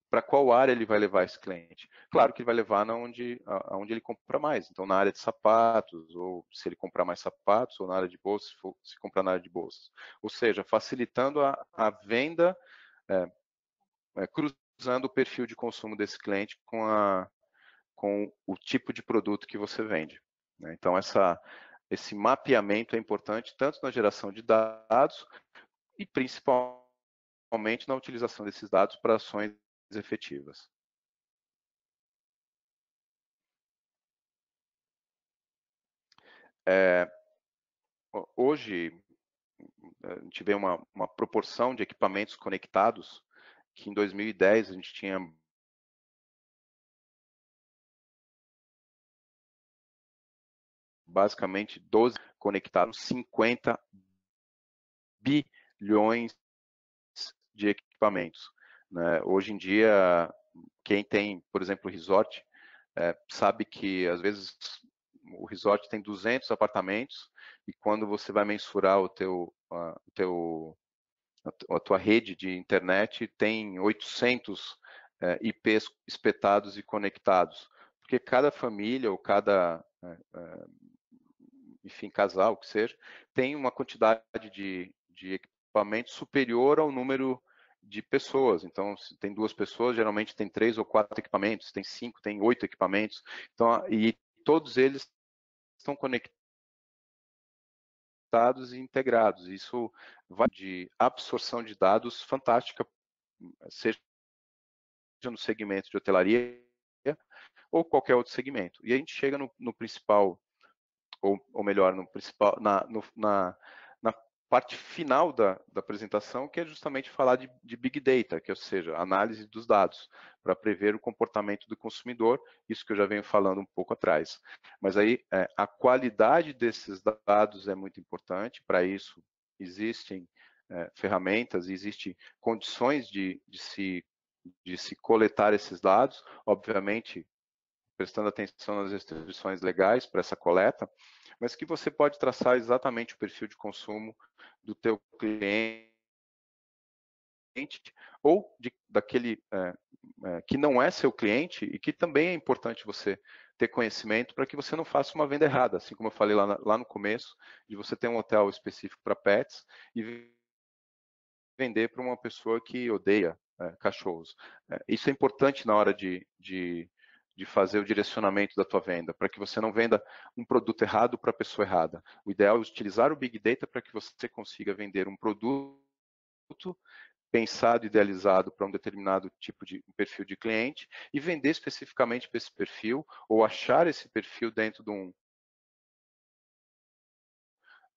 para qual área ele vai levar esse cliente? Claro que ele vai levar aonde ele compra mais, então na área de sapatos, ou se ele comprar mais sapatos, ou na área de bolsas, se comprar na área de bolsas. Ou seja, facilitando a venda, cruzando o perfil de consumo desse cliente com o tipo de produto que você vende. Né? Então, esse mapeamento é importante tanto na geração de dados e principalmente na utilização desses dados para ações efetivas. Hoje, a gente vê uma proporção de equipamentos conectados que em 2010 a gente tinha basicamente 12 conectados, 50 bilhões de equipamentos, né? Hoje em dia, quem tem, por exemplo, resort, sabe que às vezes o resort tem 200 apartamentos e quando você vai mensurar a tua rede de internet tem 800 IPs espetados e conectados, porque cada família ou cada enfim, casal, que seja, tem uma quantidade de equipamentos superior ao número de pessoas. Então, se tem 2 pessoas, geralmente tem 3 ou 4 equipamentos, se tem 5, tem 8 equipamentos. Então, e todos eles estão conectados e integrados. Isso vai de absorção de dados fantástica, seja no segmento de hotelaria ou qualquer outro segmento. E a gente chega no principal, ou melhor, no principal, na parte final da apresentação, que é justamente falar de Big Data, que ou seja, análise dos dados, para prever o comportamento do consumidor, isso que eu já venho falando um pouco atrás. Mas aí, a qualidade desses dados é muito importante, para isso existem ferramentas, existem condições de se coletar esses dados, obviamente prestando atenção nas restrições legais para essa coleta, mas que você pode traçar exatamente o perfil de consumo do teu cliente ou daquele que não é seu cliente e que também é importante você ter conhecimento para que você não faça uma venda errada, assim como eu falei lá no começo, de você ter um hotel específico para pets e vender para uma pessoa que odeia cachorros. Isso é importante na hora de fazer o direcionamento da tua venda, para que você não venda um produto errado para a pessoa errada. O ideal é utilizar o Big Data para que você consiga vender um produto pensado, idealizado para um determinado tipo de perfil de cliente e vender especificamente para esse perfil ou achar esse perfil dentro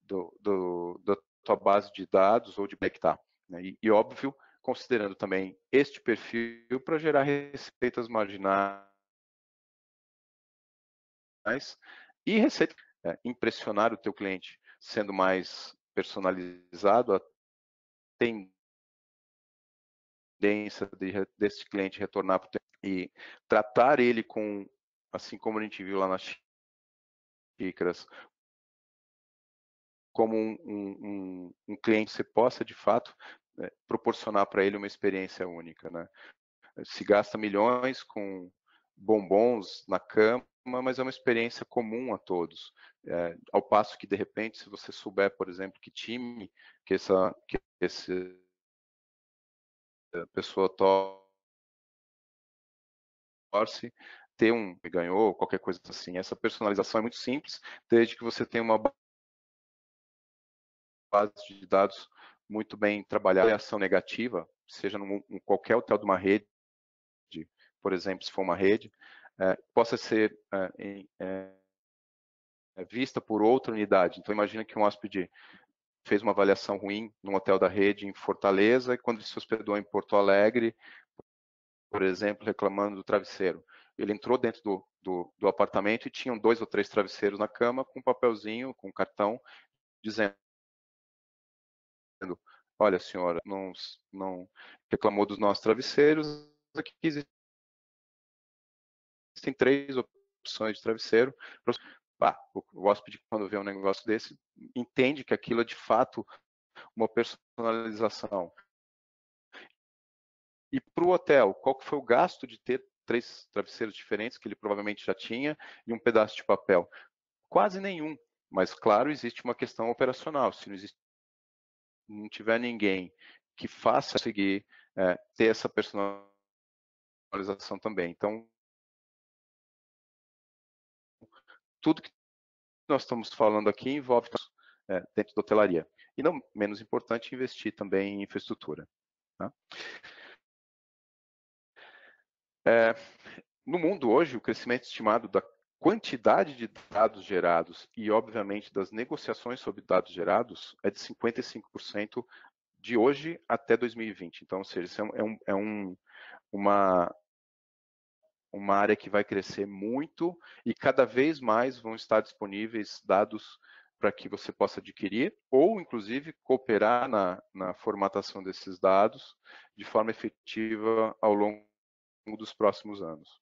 da tua base de dados ou de conectar. Né? E óbvio, considerando também este perfil para gerar receitas marginais e receita, impressionar o teu cliente, sendo mais personalizado, a tendência desse cliente retornar para e tratar ele com, assim como a gente viu lá nas xícaras, como um cliente que você possa, de fato, proporcionar para ele uma experiência única, né? Se gasta milhões com bombons na cama, mas é uma experiência comum a todos. Ao passo que, de repente, se você souber, por exemplo, que time que essa pessoa torce, ter ganhou, qualquer coisa assim. Essa personalização é muito simples, desde que você tenha uma base de dados muito bem trabalhada, ação negativa, seja em qualquer hotel de uma rede, por exemplo, se for uma rede, possa ser vista por outra unidade. Então, imagina que um hóspede fez uma avaliação ruim num hotel da rede em Fortaleza e quando ele se hospedou em Porto Alegre, por exemplo, reclamando do travesseiro. Ele entrou dentro do apartamento e tinham 2 ou 3 travesseiros na cama com um papelzinho, com um cartão, dizendo: olha, senhora, não reclamou dos nossos travesseiros, aqui existem 3 opções de travesseiro. O hóspede, quando vê um negócio desse, entende que aquilo é de fato uma personalização. E para o hotel, qual que foi o gasto de ter 3 travesseiros diferentes, que ele provavelmente já tinha, e um pedaço de papel? Quase nenhum. Mas, claro, existe uma questão operacional. Se não tiver ninguém que faça conseguir ter essa personalização também. Então, tudo que nós estamos falando aqui envolve dentro da hotelaria. E não menos importante, investir também em infraestrutura. Tá? No mundo hoje, o crescimento estimado da quantidade de dados gerados e, obviamente, das negociações sobre dados gerados é de 55% de hoje até 2020. Então, ou seja, isso uma área que vai crescer muito e cada vez mais vão estar disponíveis dados para que você possa adquirir ou, inclusive, cooperar na formatação desses dados de forma efetiva ao longo dos próximos anos.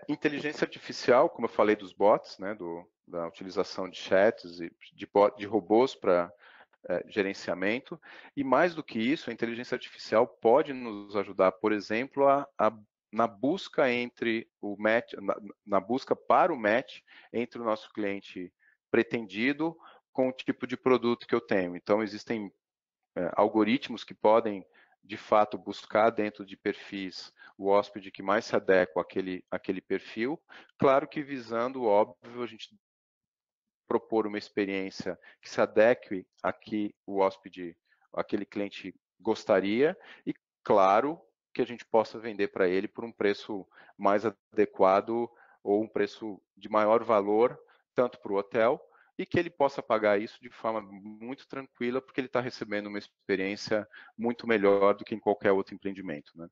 Inteligência artificial, como eu falei dos bots, né, da utilização de chats e de robôs para gerenciamento, e mais do que isso, a inteligência artificial pode nos ajudar, por exemplo, na busca entre o match, na busca para o match entre o nosso cliente pretendido com o tipo de produto que eu tenho. Então, existem algoritmos que podem, de fato, buscar dentro de perfis o hóspede que mais se adequa àquele perfil, claro que visando, óbvio, a gente propor uma experiência que se adeque a que o hóspede, aquele cliente gostaria e, claro, que a gente possa vender para ele por um preço mais adequado ou um preço de maior valor, tanto para o hotel, e que ele possa pagar isso de forma muito tranquila, porque ele está recebendo uma experiência muito melhor do que em qualquer outro empreendimento, né?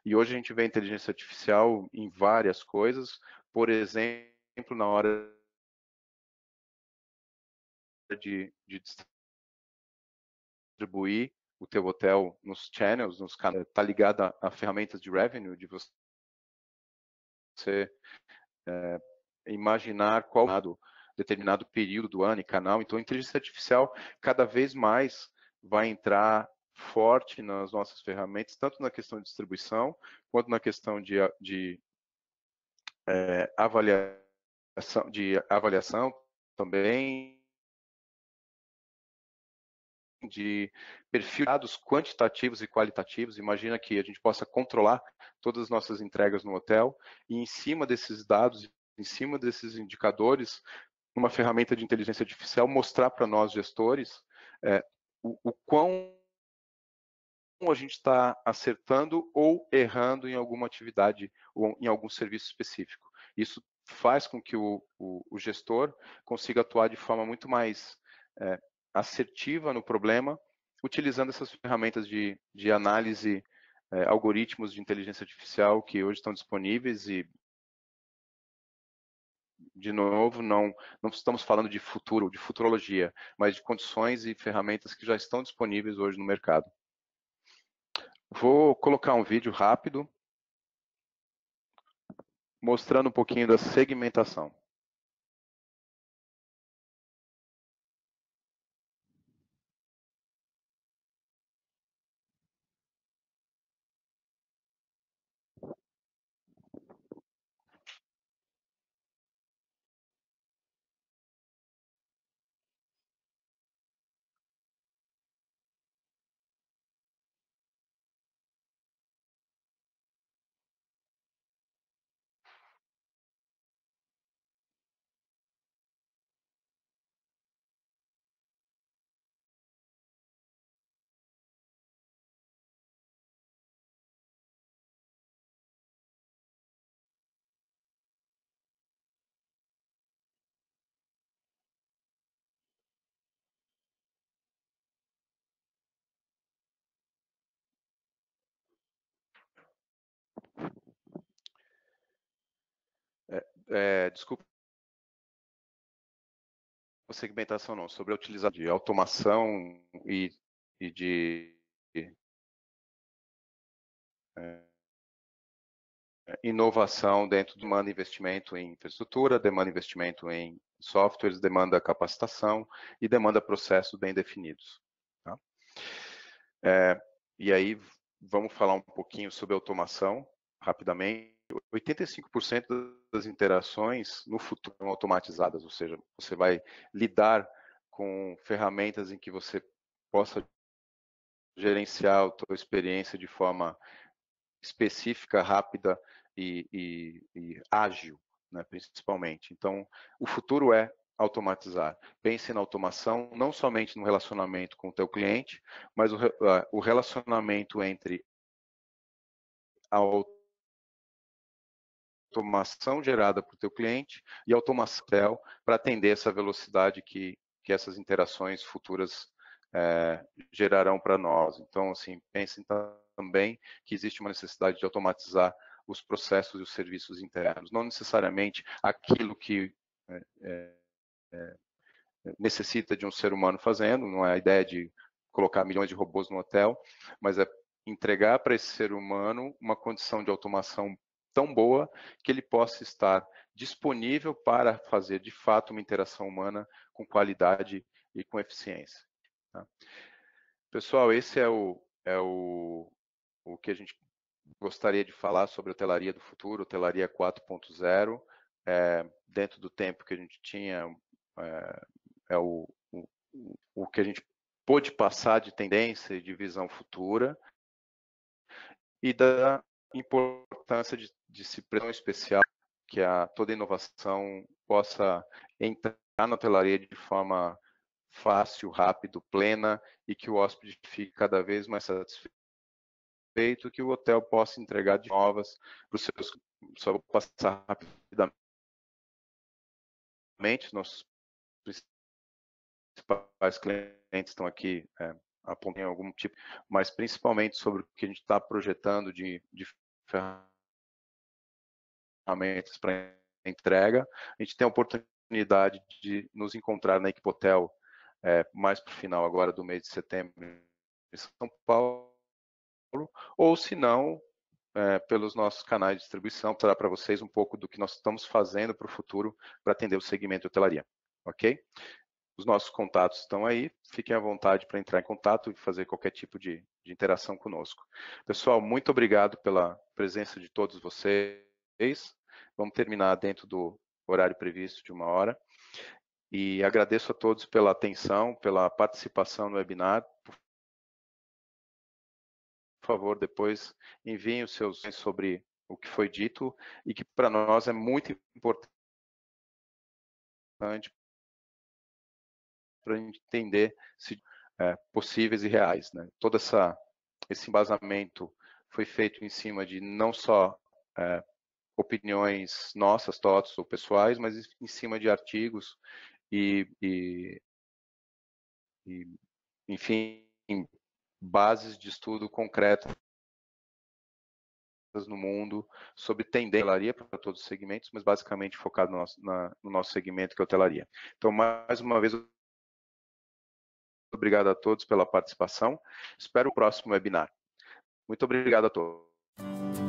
E hoje a gente vê a inteligência artificial em várias coisas, por exemplo, na hora de distribuir o teu hotel nos channels, nos canais, está ligado a ferramentas de revenue, de você imaginar qual determinado período do ano e canal. Então, a inteligência artificial cada vez mais vai entrar forte nas nossas ferramentas, tanto na questão de distribuição, quanto na questão de avaliação também, de perfil de dados quantitativos e qualitativos. Imagina que a gente possa controlar todas as nossas entregas no hotel e em cima desses dados, em cima desses indicadores, uma ferramenta de inteligência artificial mostrar para nós gestores o quão a gente está acertando ou errando em alguma atividade ou em algum serviço específico. Isso faz com que o gestor consiga atuar de forma muito mais assertiva no problema, utilizando essas ferramentas de análise, algoritmos de inteligência artificial que hoje estão disponíveis e, de novo, não estamos falando de futuro, de futurologia, mas de condições e ferramentas que já estão disponíveis hoje no mercado. Vou colocar um vídeo rápido mostrando um pouquinho da segmentação. Desculpa, segmentação não, sobre a utilização de automação e de inovação dentro demanda investimento em infraestrutura, demanda investimento em softwares, demanda capacitação e demanda processos bem definidos. Tá? E aí vamos falar um pouquinho sobre automação, rapidamente. 85% das interações no futuro são automatizadas, ou seja, você vai lidar com ferramentas em que você possa gerenciar a tua experiência de forma específica, rápida e ágil, né, principalmente. Então, o futuro é automatizar. Pense na automação, não somente no relacionamento com o teu cliente, mas o relacionamento entre a automação gerada por teu cliente e automação para atender essa velocidade que essas interações futuras gerarão para nós. Então, assim, pensem também que existe uma necessidade de automatizar os processos e os serviços internos, não necessariamente aquilo que necessita de um ser humano fazendo, não é a ideia de colocar milhões de robôs no hotel, mas é entregar para esse ser humano uma condição de automação tão boa que ele possa estar disponível para fazer de fato uma interação humana com qualidade e com eficiência. Tá? Pessoal, esse é o que a gente gostaria de falar sobre hotelaria do futuro, hotelaria 4.0, dentro do tempo que a gente tinha, o que a gente pôde passar de tendência e de visão futura, e da importância de se prestar especial que toda inovação possa entrar na hotelaria de forma fácil, rápido, plena, e que o hóspede fique cada vez mais satisfeito, que o hotel possa entregar de novas para os seus. Só vou passar rapidamente nossos principais clientes estão aqui apontando algum tipo, mas principalmente sobre o que a gente está projetando de ferramentas para entrega. A gente tem a oportunidade de nos encontrar na Equipe Hotel mais para o final agora do mês de setembro em São Paulo, ou se não, pelos nossos canais de distribuição, para dar para vocês um pouco do que nós estamos fazendo para o futuro para atender o segmento de hotelaria, ok? Os nossos contatos estão aí, fiquem à vontade para entrar em contato e fazer qualquer tipo de interação conosco. Pessoal, muito obrigado pela presença de todos vocês. Vamos terminar dentro do horário previsto de 1 hora. E agradeço a todos pela atenção, pela participação no webinar. Por favor, depois enviem os seus sobre o que foi dito e que para nós é muito importante para a gente entender se possíveis e reais, né? Todo esse embasamento foi feito em cima de não só opiniões nossas, TOTS ou pessoais, mas em cima de artigos e enfim, bases de estudo concretas no mundo sobre tendência para todos os segmentos, mas basicamente focado no nosso segmento, que é a hotelaria. Então, mais uma vez, obrigado a todos pela participação. Espero o próximo webinar. Muito obrigado a todos.